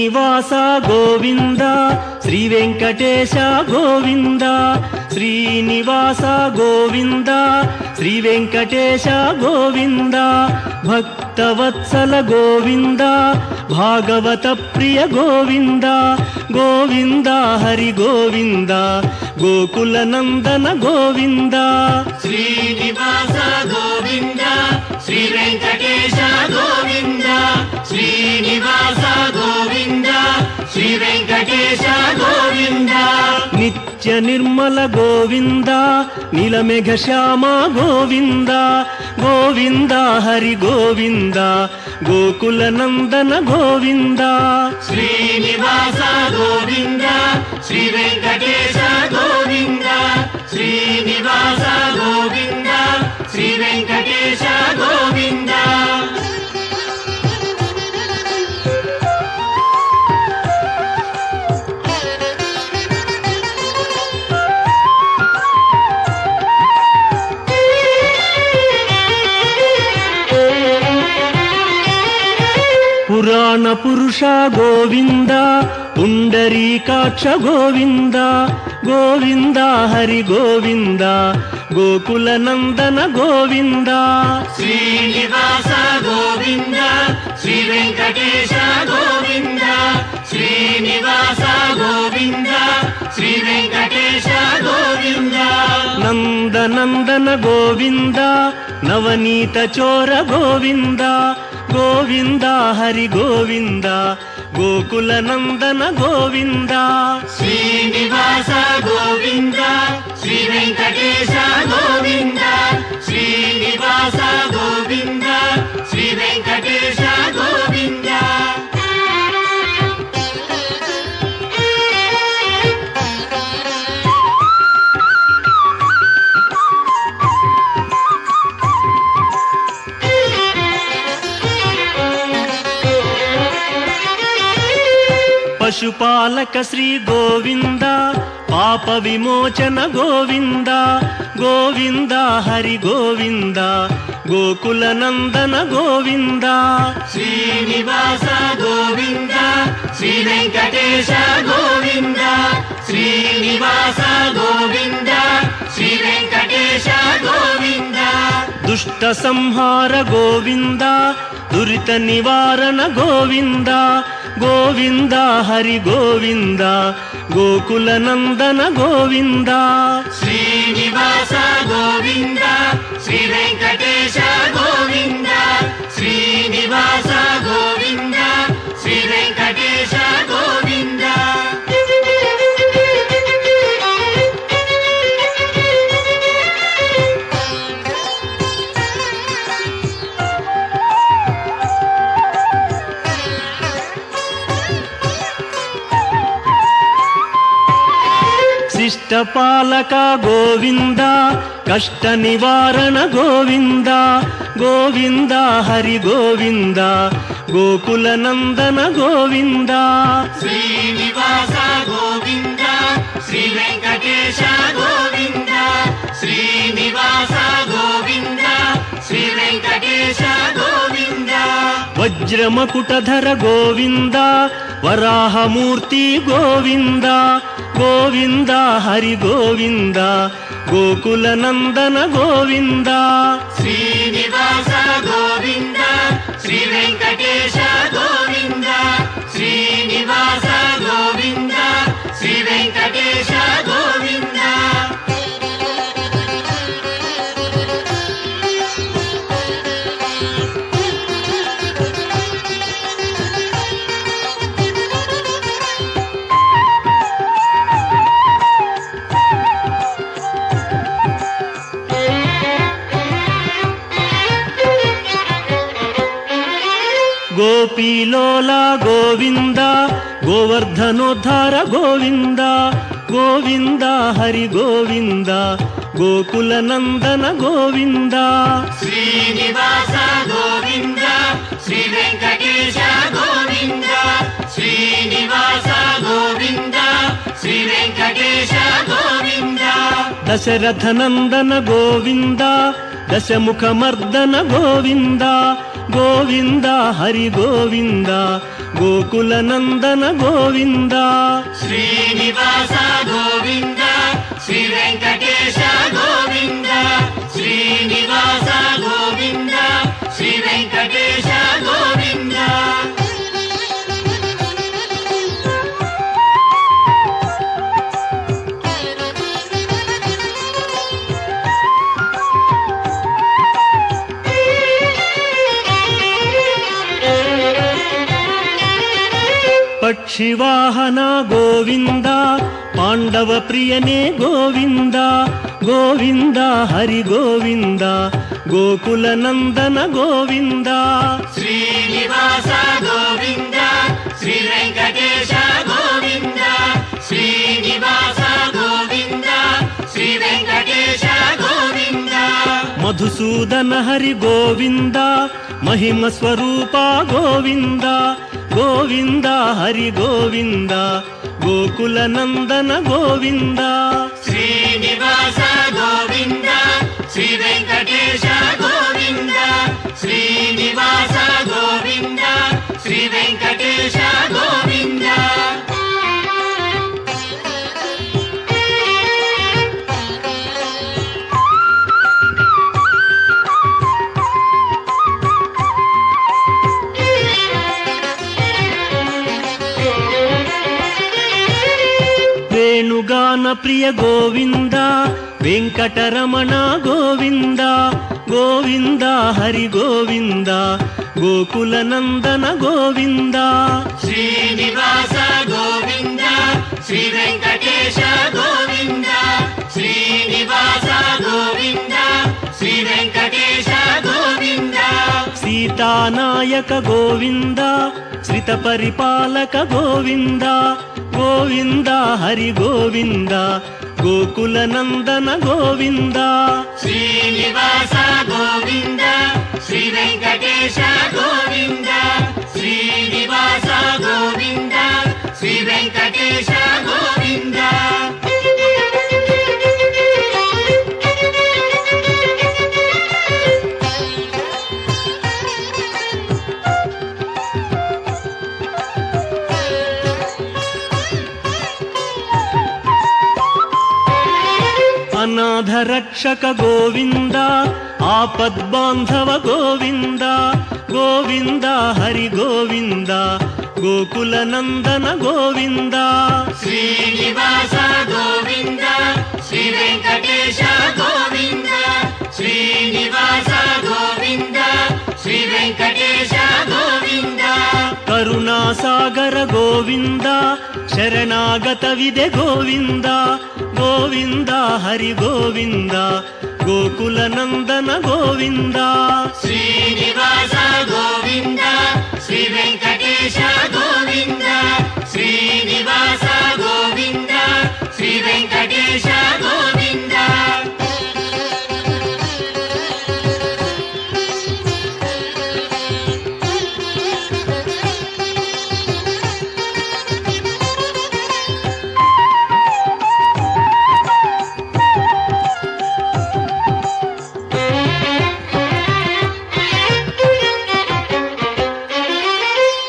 శ్రీనివాస గోవింద శ్రీ వెంకటేశ గోవింద శ్రీనివాస గోవింద శ్రీ వెంకటేశ గోవింద భక్తవత్సల గోవింద భాగవత ప్రియ గోవింద గోవింద హరి గోవింద గోకుల నందన గోవింద శ్రీనివాస గోవింద శ్రీ వెంకటేశ గోవింద శ్రీనివాస గోవింద శ్రీ వెంకటేశ గోవింద నిత్య నిర్మల గోవింద నీలమేఘ శ్యామ గోవింద గోవింద హరి గోవింద గోకుల నందన గోవింద శ్రీనివాస గోవింద శ్రీ వెంకటేశ గోవింద శ్రీనివాస గోవింద శ్రీ వెంకటేశ గోవింద పురాణ పురుష గోవింద పుండరీకాక్ష గోవింద గోవింద హరి గోవింద గోకుల నందన గోవింద శ్రీనివాస గోవింద శ్రీ వెంకటేశ గోవింద శ్రీనివాస గోవింద శ్రీ వెంకటేశ గోవింద నందనందన గోవింద నవనీత చోర గోవింద గోవింద హరి గోవింద గోకుల నందన గోవింద శ్రీనివాస గోవింద శ్రీ వెంకటేశ గోవింద శ్రీనివాస గోవింద శ్రీ వెంకటేశ గోవింద పశుపాలక శ్రీ గోవింద పాప విమోచన గోవింద గోవింద హరి గోవింద గోకుల నందన గోవింద శ్రీనివాస గోవింద శ్రీ వెంకటేశ గోవింద శ్రీనివాస గోవింద శ్రీ వెంకటేశ గోవింద దుష్ట సంహార గోవింద దురిత నివారణ గోవింద గోవింద హరి గోవింద గోకుల నందన గోవింద శ్రీనివాస గోవింద శ్రీ వెంకటేశ గోవింద శ్రీనివాస గోవింద శ్రీ వెంకటేశ గోవింద శిష్టపాలక గోవింద కష్ట నివారణ గోవింద గోవింద హరి గోవింద గోకుల నందన గోవింద శ్రీనివాస గోవింద శ్రీ వెంకటేశ గోవింద శ్రీనివాస గోవింద శ్రీ వెంకటేశ గోవింద వజ్రమకుటధర గోవింద వరాహమూర్తి గోవింద గోవింద హరి గోవింద గోకుల నందన గోవింద శ్రీనివాస గోవింద శ్రీ వెంకటేశ గోవింద శ్రీనివాస గోవింద శ్రీ వెంకటేశ గోవింద గోపీలోల గోవింద గోవర్ధనోద్ధార గోవింద గోవింద హరి గోవింద గోకుల నందన గోవింద శ్రీనివాస గోవింద శ్రీ వెంకటేశ గోవింద శ్రీనివాస గోవింద శ్రీ వెంకటేశ గోవింద దశరథ నందన గోవింద దశముఖమర్దన గోవింద గోవింద హరి గోవింద గోకులనందన గోవింద శ్రీనివాస గోవింద శ్రీ వెంకటేశ గోవింద శ్రీనివాస గోవింద శ్రీ వెంకటేశ గోవింద పక్షివాహన గోవింద పాండవ ప్రియనే గోవింద గోవింద హరి గోవింద గోకులనందన గోవింద శ్రీనివాస గోవింద శ్రీ వెంకటేశ గోవింద శ్రీనివాస గోవింద శ్రీ వెంకటేశ గోవింద మధుసూదన హరి గోవింద మహిమ స్వరూప గోవింద గోవింద హరి గోవింద గోకులనందన గోవింద శ్రీనివాస గోవింద శ్రీ వెంకటేశ గోవింద శ్రీనివాస గోవింద శ్రీ వెంకటేశ గోవింద వేణుగాన ప్రియ గోవింద వెంకటరమణ గోవింద గోవింద హరి గోవింద గోకులనందన గోవింద శ్రీనివాస గోవింద శ్రీ వెంకటేశ గోవింద శ్రీనివాస గోవింద శ్రీ వెంకటేశ గోవింద సీతానాయక గోవింద శ్రిత పరిపాలక గోవింద గోవింద హరి గోవింద గోకులనందన గోవింద శ్రీనివాస గోవింద శ్రీ వెంకటేశ గోవింద శ్రీనివాస గోవింద శ్రీ వెంకటేశ గోవింద అనాథ రక్షక గోవింద ఆపద్బాంధవ గోవింద గోవింద హరి గోవింద గోకులనందన గోవింద శ్రీనివాస గోవింద శ్రీ వెంకటేశ గోవింద శ్రీనివాస గోవింద శ్రీ వెంకటేశ గోవింద కరుణాసాగర గోవింద శరణాగత విదే గోవింద గోవింద హరి గోవింద గోకులనందన గోవింద శ్రీనివాస గోవింద శ్రీ వెంకటేశ గోవింద శ్రీనివాస గోవింద శ్రీ వెంకటేశ గోవింద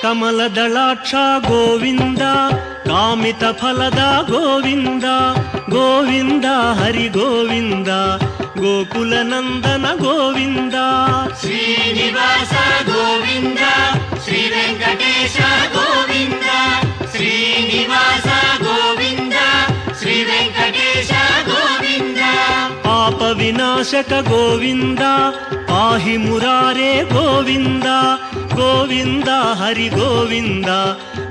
ಕಮಲದಳಾಕ್ಷ ಗೋವಿಂದ ಕಾಮಿತ ಫಲದ ಗೋವಿಂದ ಗೋವಿಂದ ಹರಿ ಗೋವಿಂದ ಗೋಕುಲನಂದನ ಗೋವಿಂದ ಶ್ರೀನಿವಾಸ ಗೋವಿಂದ ಶ್ರೀ ವೆಂಕಟೇಶ ಗೋವಿಂದ ಶ್ರೀನಿವಾಸ ಗೋವಿಂದ ಶ್ರೀ ವೆಂಕಟೇಶ ಗೋವಿಂದ ಪಾಪ ವಿನಾಶಕ ಗೋವಿಂದ ಪಾಹಿ ಮುರಾರೇ ಗೋವಿಂದ ಗೋವಿಂದ ಹರಿ ಗೋವಿಂದ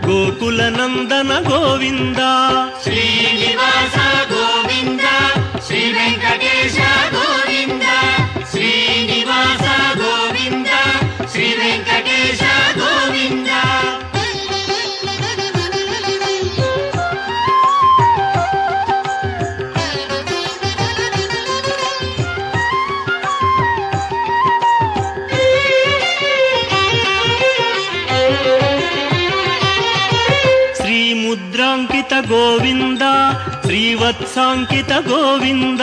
ಗೋಕುಲನಂದನ ಗೋವಿಂದ ಶ್ರೀನಿವಾಸ ಗೋವಿಂದ ಶ್ರೀ ವೆಂಕಟೇಶ ಗೋವಿಂದ ಶ್ರೀನಿವಾಸ ಗೋವಿಂದ ಶ್ರೀ ವೆಂಕಟೇಶ ಗೋವಿಂದ ಶ್ರೀಮುದ್ರಾಂಕಿತ ಗೋವಿಂದ ಶ್ರೀವತ್ಸಾಂಕಿತ ಗೋವಿಂದ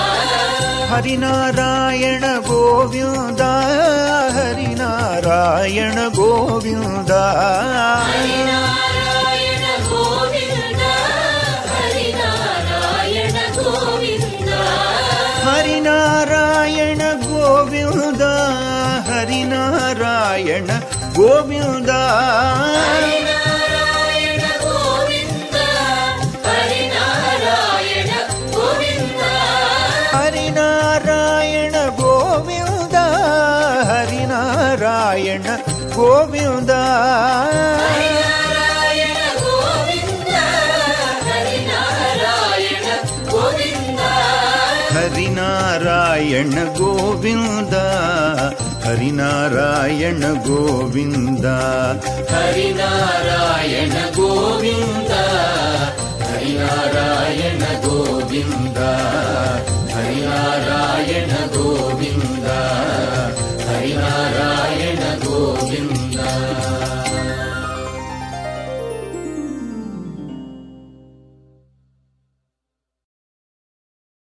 ಹರಿನಾರಾಯಣ ಗೋವಿಂದ ಹರಿನಾರಾಯಣ ಗೋವಿಂದ ಹರಿನಾರಾಯಣ ಗೋವಿಂದ ಹರಿನಾರಾಯಣ ಗೋವಿಂದ ಹರಿನಾರಾಯಣ ಗೋವಿಂದ ಹರಿನಾರಾಯಣ ಗೋವಿಂದ ಹರಿನಾರಾಯಣ ಗೋವಿಂದ ಹರಿನಾರಾಯಣ ಗೋವಿಂದ ಹರಿನಾರಾಯಣ ಗೋವಿಂದ ಹರಿನಾರಾಯಣ ಗೋವಿಂದ ಹರಿನಾರಾಯಣ ಗೋವಿಂದ ಹರಿನಾರಾಯಣ ಗೋವಿಂದ ಹರಿನಾರಾಯಣ ಗೋವಿಂದ ಹರಿನಾರಾಯಣ ಗೋವಿಂದ ಹರಿನಾರಾಯಣ ಗೋವಿಂದ ಹರಿನಾರಾಯಣ ಗೋವಿಂದ ಹರಿನಾರಾಯಣ ಗೋವಿಂದ